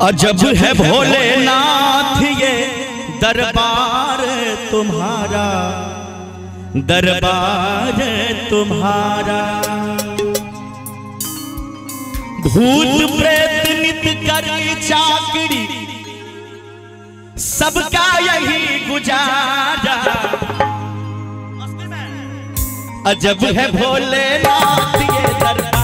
अजब है भोलेनाथ ये दरबार तुम्हारा, दरबार तुम्हारा। भूत प्रेत नित करी चाकरी, सबका यही गुजारा। अजब है भोलेनाथ ये दरबार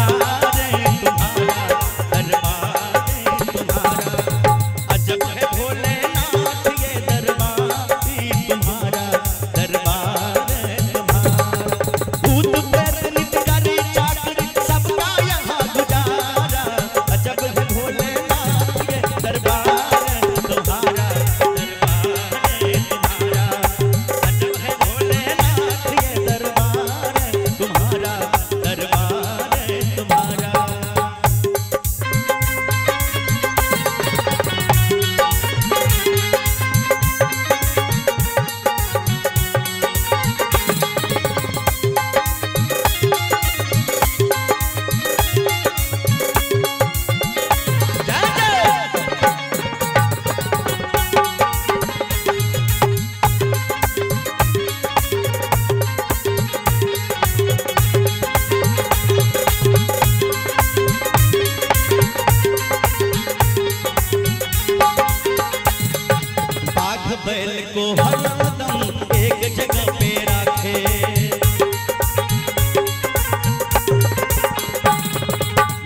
बैल को हरदम एक जगह पे रखे,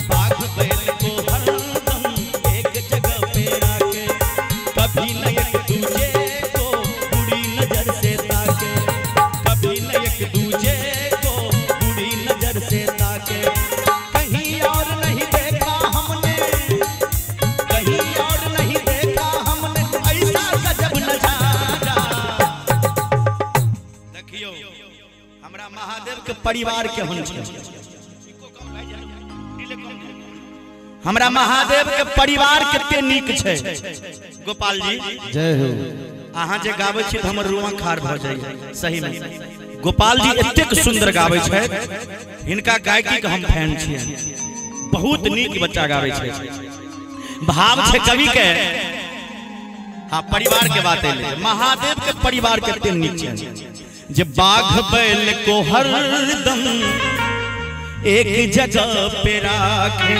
बाघ बैल को हरदम एक जगह पे रखे। कभी न एक दूजे को बुरी नजर से ताके, कभी न एक दूजे को बुरी नजर से ताके। कहीं और नहीं देखा हमने, कहीं और नहीं देखा हमने ऐसा गजब नजारा। देखियो हमरा महादेव के परिवार के होन छै, हमरा महादेव के परिवार कते नीक छै। गोपाल जी जय हो। अहाँ जे गाबै छी त हमर रुआ खार भ जाय। सही में गोपाल जी एतेक सुंदर गाबै छै, हिनका गायकी के हम फैन छियै। बहुत नीक बच्चा गाबै छै, भाव छै कवि के। हाँ, परिवार के बात है। महादेव के परिवार कते नीक छै जे बाघ बैल को हरदम एक जगह पे राखे।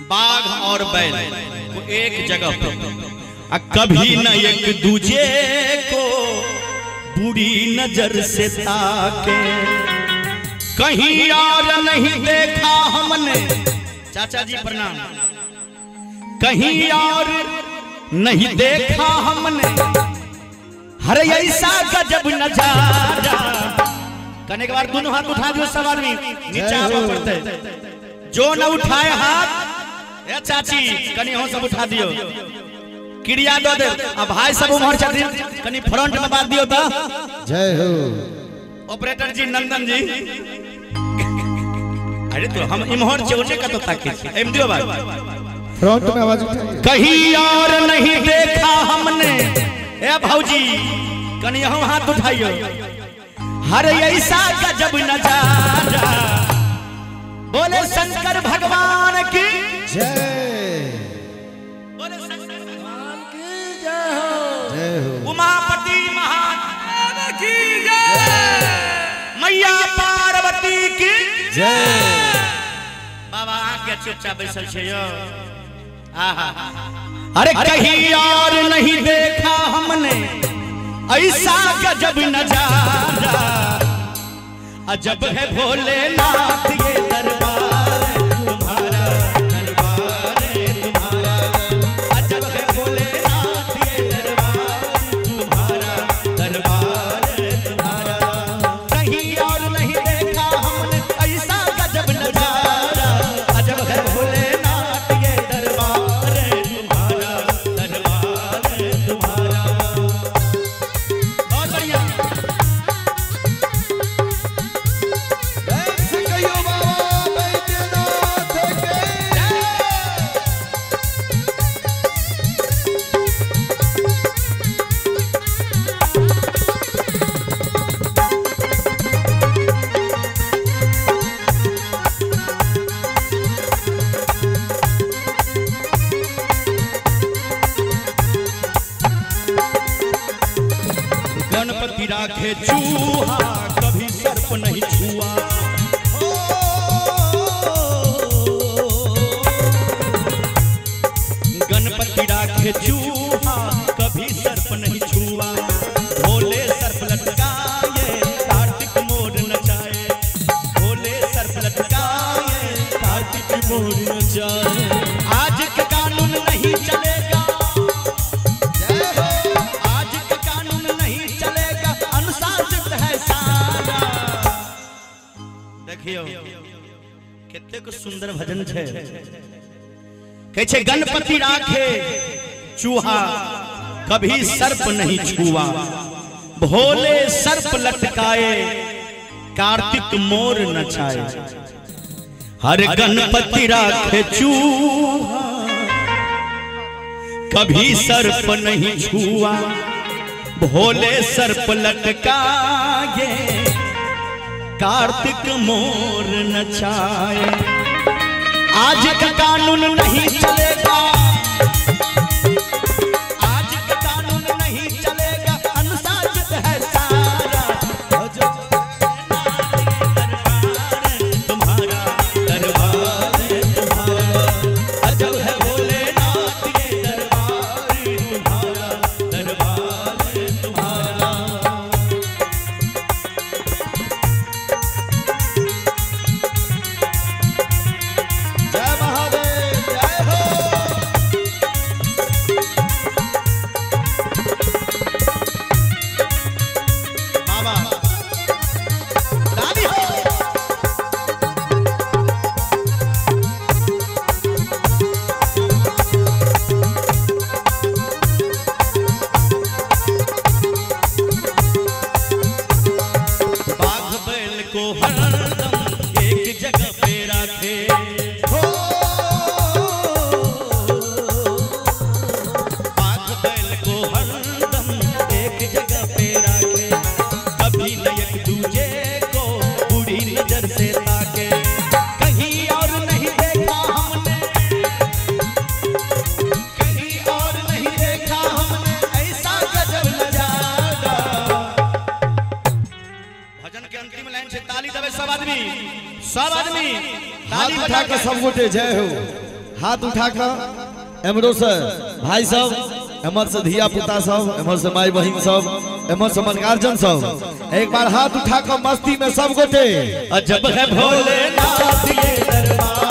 बाघ और बैल को एक जगह पे, कभी न एक दूजे को बुरी नजर से ताके। कहीं और नहीं देखा हमने, चाचा जी प्रणाम, कहीं और नहीं देखा हमने हर ऐसा गजब नजारा। करने के बाद दोनों हाथ उठा दो, सब आदमी नीचे आवा पड़ते। जो न उठाए हाथ, ए चाची कनी हो सब उठा दियो, क्रिया दो दे। अब भाई सब उमहर छथिन, कनी फ्रंट में बात दियो तो। जय हो। ऑपरेटर जी नंदन जी, अरे तो हम इमहर चौने का तो ताके छी, एम दियो बात फ्रंट में आवाज उठाइए। कहीं और नहीं देखा हमने, ए भौजी कनी हम हाथ उठाइयो, हर ऐसा गजब नजारा। बोले शंकर भगवान की जय, बोले शंकर भगवान की जय हो। जय हो। उमापति महादेव की जय, मैया पार्वती की जय। बाबा आके चुपचाप बैसल छे यो। आहा, अरे कहीं और नहीं देखा हमने ऐसा गजब नजारा। अजब है भोलेनाथ ये दरबार तुम्हारा, दरबार तुम्हारा। अजब है भोलेनाथ ये दरबार तुम्हारा, दरबार तुम्हारा। कहीं और नहीं देखा हमने ऐसा गजब नजारा। अजब है भोलेनाथ ये दरबार तुम्हारा, दरबार तुम्हारा। बहुत बढ़िया। कहियो बाबा राखे चूहा कभी सर्प नहीं छुआ। गणपति राखे चूहा कभी सर्प नहीं छुआ। भोले सर्प लटकाए कार्तिक मोर नचाए। भोले सर्प लटकाए कार्तिक मोर नचाए। आज का कानून नहीं चलेगा, आज का कानून नहीं चलेगा, अनुशासित है सारा। देखियो कितने सुंदर भजन है। कहते गणपति राखे चूहा कभी सर्प नहीं छुआ। भोले सर्प लटकाए कार्तिक मोर नचाए। हर गणपति राखे चूहा कभी सर्प नहीं छुआ। भोले सर्प लटकाए कार्तिक मोर नचाए। आज का कानून नहीं चलेगा, आज का कानून नहीं चलेगा, अनुशासित है सारा। तुम्हारा दरबार तुम्हारा अजब है भोलेनाथ ये दरबार तुम्हारा, दरबार तुम्हारा। जय महादेव जय हो। बाबा रानी हो। बाघ बैल को हरदम एक जगह पे रखे। बाघ बैल को हरदम एक जगह पे रखे। कभी न एक दूजे को बुरी नजर से ताके। कहीं और नहीं देखा हमने, कहीं और नहीं देखा हमने ऐसा गजब नजारा। भजन के अंतिम लाइन से ताली दबे सब आदमी, सब आदमी हाथ ताली उठा बजा कर सब गोटे जय हो। हाथ उठा कर एमरो से भाई सब, एमर से धिया पुता सब, एमर से माई बहन सब, एमर से मनगार्जन सब, एक बार हाथ उठा कर मस्ती में सब गोटे। अजब है भोलेनाथ ये दरबार।